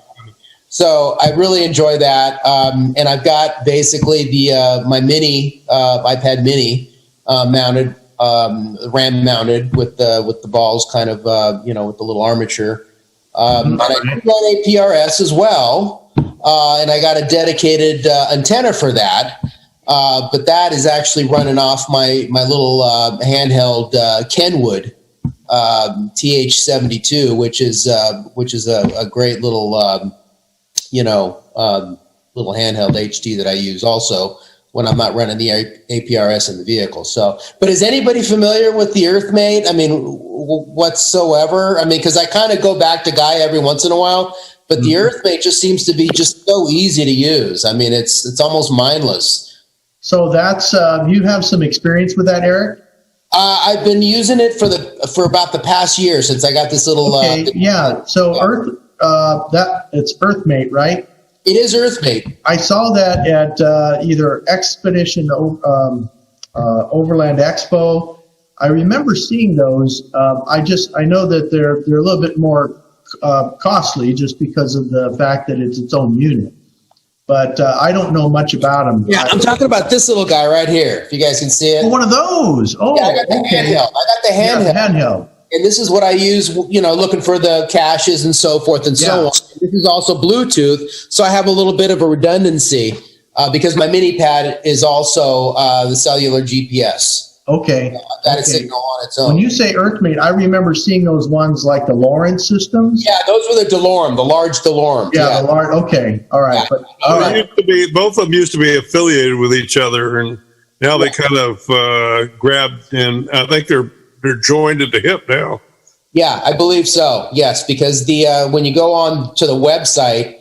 so I really enjoy that, and I've got basically the my mini iPad Mini mounted. RAM mounted with the balls kind of, with the little armature. And I do run APRS as well. And I got a dedicated antenna for that. But that is actually running off my little handheld Kenwood TH72, which is a great little, little handheld HD that I use also when I'm not running the APRS in the vehicle. So, but is anybody familiar with the EarthMate? I mean, whatsoever? I mean, because I kind of go back to Gaia every once in a while, but the EarthMate just seems to be just so easy to use. I mean, it's almost mindless.
So that's you have some experience with that, Eric?
I've been using it for about the past year since I got this little.
Okay, yeah. So it's EarthMate, right?
It is EarthMate.
I saw that at either Expedition Overland Expo. I remember seeing those. I know that they're a little bit more costly just because of the fact that it's its own unit. But I don't know much about them.
Yeah, I'm talking about this little guy right here. If you guys can see it.
Oh, one of those. Oh,
yeah, I got the handheld. I got the handheld.
Yeah, handheld.
And this is what I use, looking for the caches and so forth and so on. This is also Bluetooth, so I have a little bit of a redundancy because my mini pad is also the cellular GPS.
Okay.
That is signal on its own.
When you say EarthMate, I remember seeing those ones like the Lawrence systems.
Yeah, those were the DeLorme, the large DeLorme.
Yeah, the large. Okay, all right.
Yeah. But used to be, both of them used to be affiliated with each other, and now they kind of grabbed, and I think they're joined at the hip now.
Yeah, I believe so. Yes, because when you go on to the website,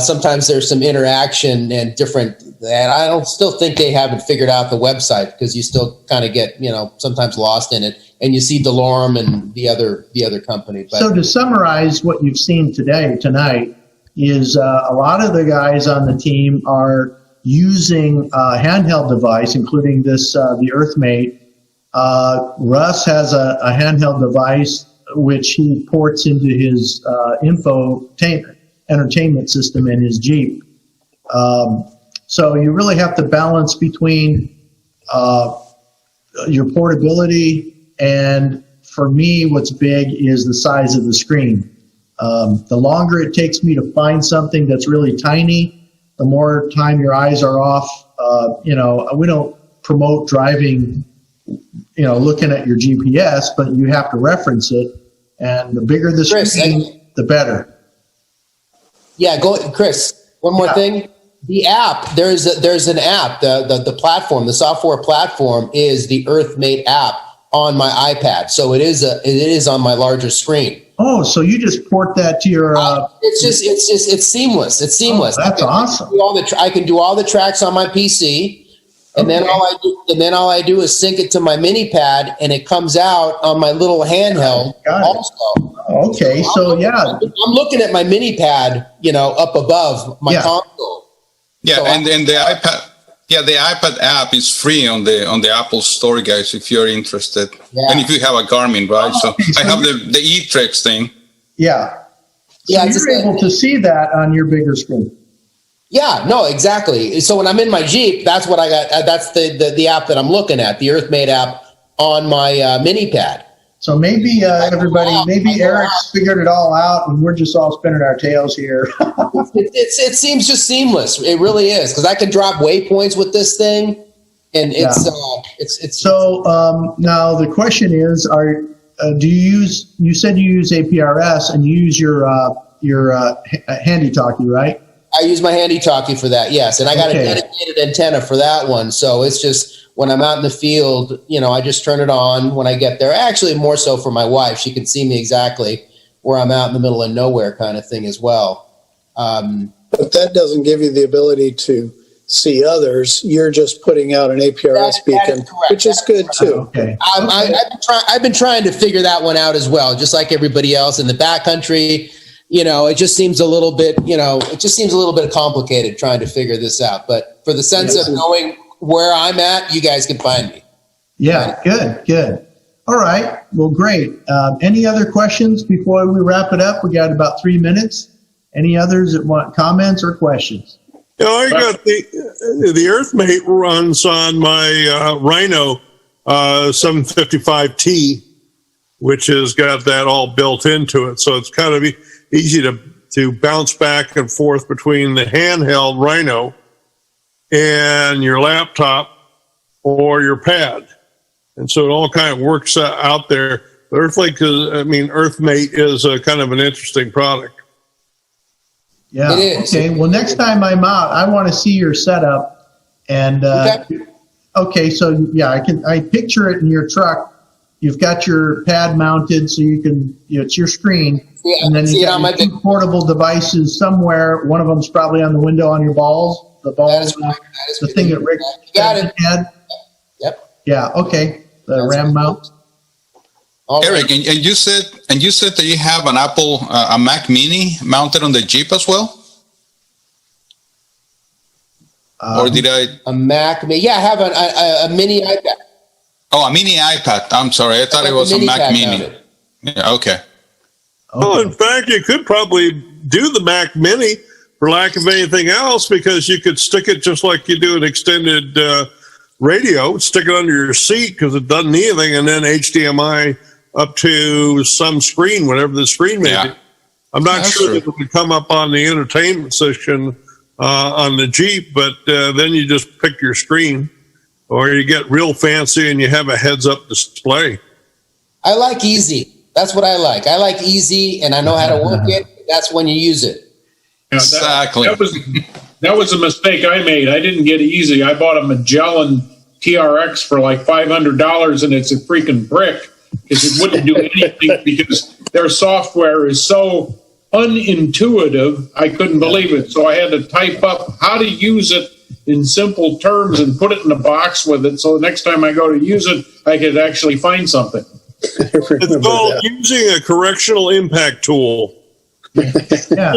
sometimes there's some interaction and different. And I don't still think they haven't figured out the website because you still kind of get sometimes lost in it, and you see DeLorme and the other company. But,
so to summarize what you've seen tonight is a lot of the guys on the team are using a handheld device, including this the EarthMate. Russ has a handheld device which he ports into his entertainment system in his Jeep. So you really have to balance between your portability and, for me, what's big is the size of the screen. The longer it takes me to find something that's really tiny, the more time your eyes are off. We don't promote driving looking at your GPS, but you have to reference it, and the bigger the screen, the better.
Yeah, Chris. One more thing. The app, there's an app. The platform, the software platform, is the EarthMate app on my iPad. So it is on my larger screen.
Oh, so you just port that to your?
It's seamless. It's seamless.
Oh, that's awesome.
I can do all the tracks on my PC. And then all I do is sync it to my mini pad, and it comes out on my little handheld also.
Okay,
I'm looking at my mini pad, up above my console.
Yeah,
So
and the iPad. Yeah, the iPad app is free on the Apple Store, guys. If you're interested, and if you have a Garmin, right? So I have the eTrex thing.
Yeah. So you're able to see that on your bigger screen.
Yeah, no, exactly. So when I'm in my Jeep, that's what I got. That's the app that I'm looking at, the EarthMate app on my mini pad.
So maybe maybe Eric's figured it all out, and we're just all spinning our tails here.
It seems just seamless. It really is, because I can drop waypoints with this thing, and it's. So
now the question is: do you use? You said you use APRS, and you use your handy talkie, right?
I use my handy talkie for that, yes, and I got a dedicated antenna for that one. So it's just when I'm out in the field, I just turn it on when I get there. Actually, more so for my wife; she can see me exactly where I'm out in the middle of nowhere, kind of thing as well.
But that doesn't give you the ability to see others. You're just putting out an APRS beacon, which is good too.
Okay.
I've been trying to figure that one out as well, just like everybody else in the backcountry. It just seems a little bit, complicated trying to figure this out. But for the sense of knowing where I'm at, you guys can find me.
Yeah, good. All right. Well, great. Any other questions before we wrap it up? We got about 3 minutes. Any others that want comments or questions?
I got the EarthMate runs on my Rhino 755T, which has got that all built into it. So it's kind of easy to bounce back and forth between the handheld Rhino and your laptop or your pad. And so it all kind of works out there. EarthMate is a kind of an interesting product.
Yeah. Okay. Well, next time I'm out, I want to see your setup. And okay. So I picture it in your truck. You've got your pad mounted, so you can. It's your screen, and then you got your two portable devices somewhere. One of them's probably on the window on your balls. The balls, the thing that Rick
got it.
Had.
Yep.
Yeah. Okay. The RAM mount.
Eric, and you said that you have an Apple, a Mac Mini mounted on the Jeep as well, or did I?
A Mac Mini? Yeah, I have a mini iPad.
Oh, a mini iPad. I'm sorry, I thought it was a Mac Mini. Yeah, okay.
Well, in fact, you could probably do the Mac Mini for lack of anything else, because you could stick it just like you do an extended radio, stick it under your seat because it doesn't need anything, and then HDMI up to some screen, whatever the screen may be. I'm not sure that it would come up on the entertainment section on the Jeep, but then you just pick your screen, or you get real fancy and you have a heads-up display.
I like easy. That's what I like. I like easy, and I know how to work it. That's when you use it.
Exactly.
That was a mistake I made. I didn't get easy. I bought a Magellan TRX for like $500, and it's a freaking brick, because it wouldn't do anything because their software is so unintuitive. I couldn't believe it. So I had to type up how to use it in simple terms and put it in a box with it. So the next time I go to use it, I could actually find something.
It's called using a correctional impact tool.
Yeah.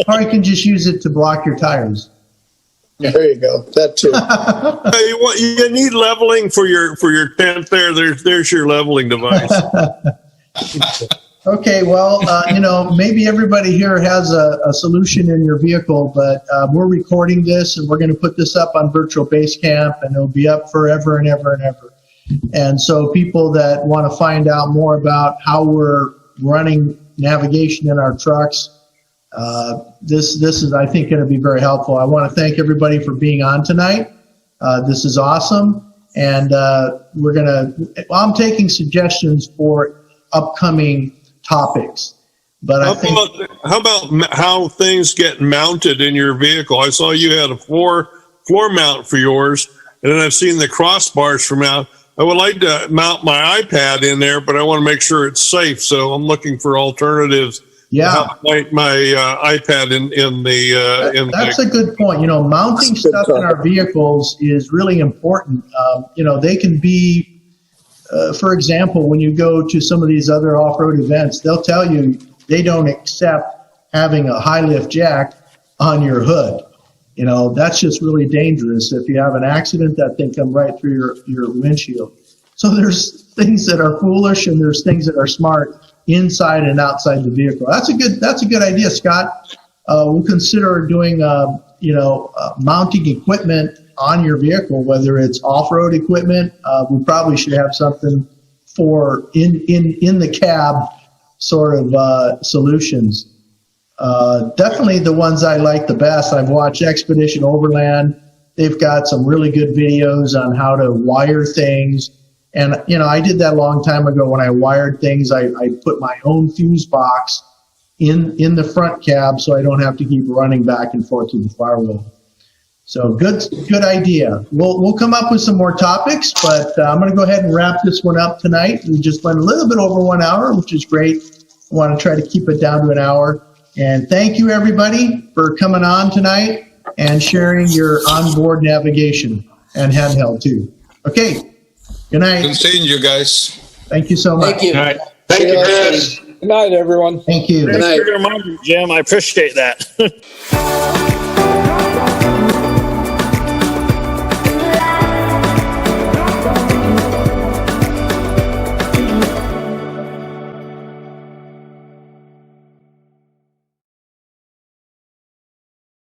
Or you can just use it to block your tires.
Yeah. There you go. That too.
You need leveling for your tent there. There's your leveling device.
Okay, well, maybe everybody here has a solution in your vehicle, but we're recording this and we're going to put this up on Virtual Basecamp, and it'll be up forever and ever and ever. And so people that want to find out more about how we're running navigation in our trucks, this is, I think, going to be very helpful. I want to thank everybody for being on tonight. This is awesome. And I'm taking suggestions for upcoming topics. But
how about how things get mounted in your vehicle? I saw you had a floor mount for yours, and then I've seen the crossbars for mount. I would like to mount my iPad in there, but I want to make sure it's safe. So I'm looking for alternatives
Yeah.
my iPad in the
That's a good point. You know, mounting stuff in our vehicles is really important. You know, they can be, for example, when you go to some of these other off-road events, they'll tell you they don't accept having a high lift jack on your hood. You know, that's just really dangerous. If you have an accident, that thing come right through your windshield. So there's things that are foolish and there's things that are smart inside and outside the vehicle. That's a good idea, Scott. We'll consider doing, mounting equipment on your vehicle, whether it's off-road equipment. We probably should have something for in the cab sort of solutions. Definitely the ones I like the best. I've watched Expedition Overland. They've got some really good videos on how to wire things. And, you know, I did that a long time ago when I wired things. I put my own fuse box in the front cab so I don't have to keep running back and forth to the firewall. So good idea. We'll come up with some more topics, but I'm going to go ahead and wrap this one up tonight. We just went a little bit over 1 hour, which is great. I want to try to keep it down to an hour. And thank you, everybody, for coming on tonight and sharing your onboard navigation and handheld, too. Okay. Good night.
Good seeing you guys.
Thank you so much.
Thank you.
Thank you, Chris.
Good night, everyone.
Thank you.
Good night, Jim. I appreciate that.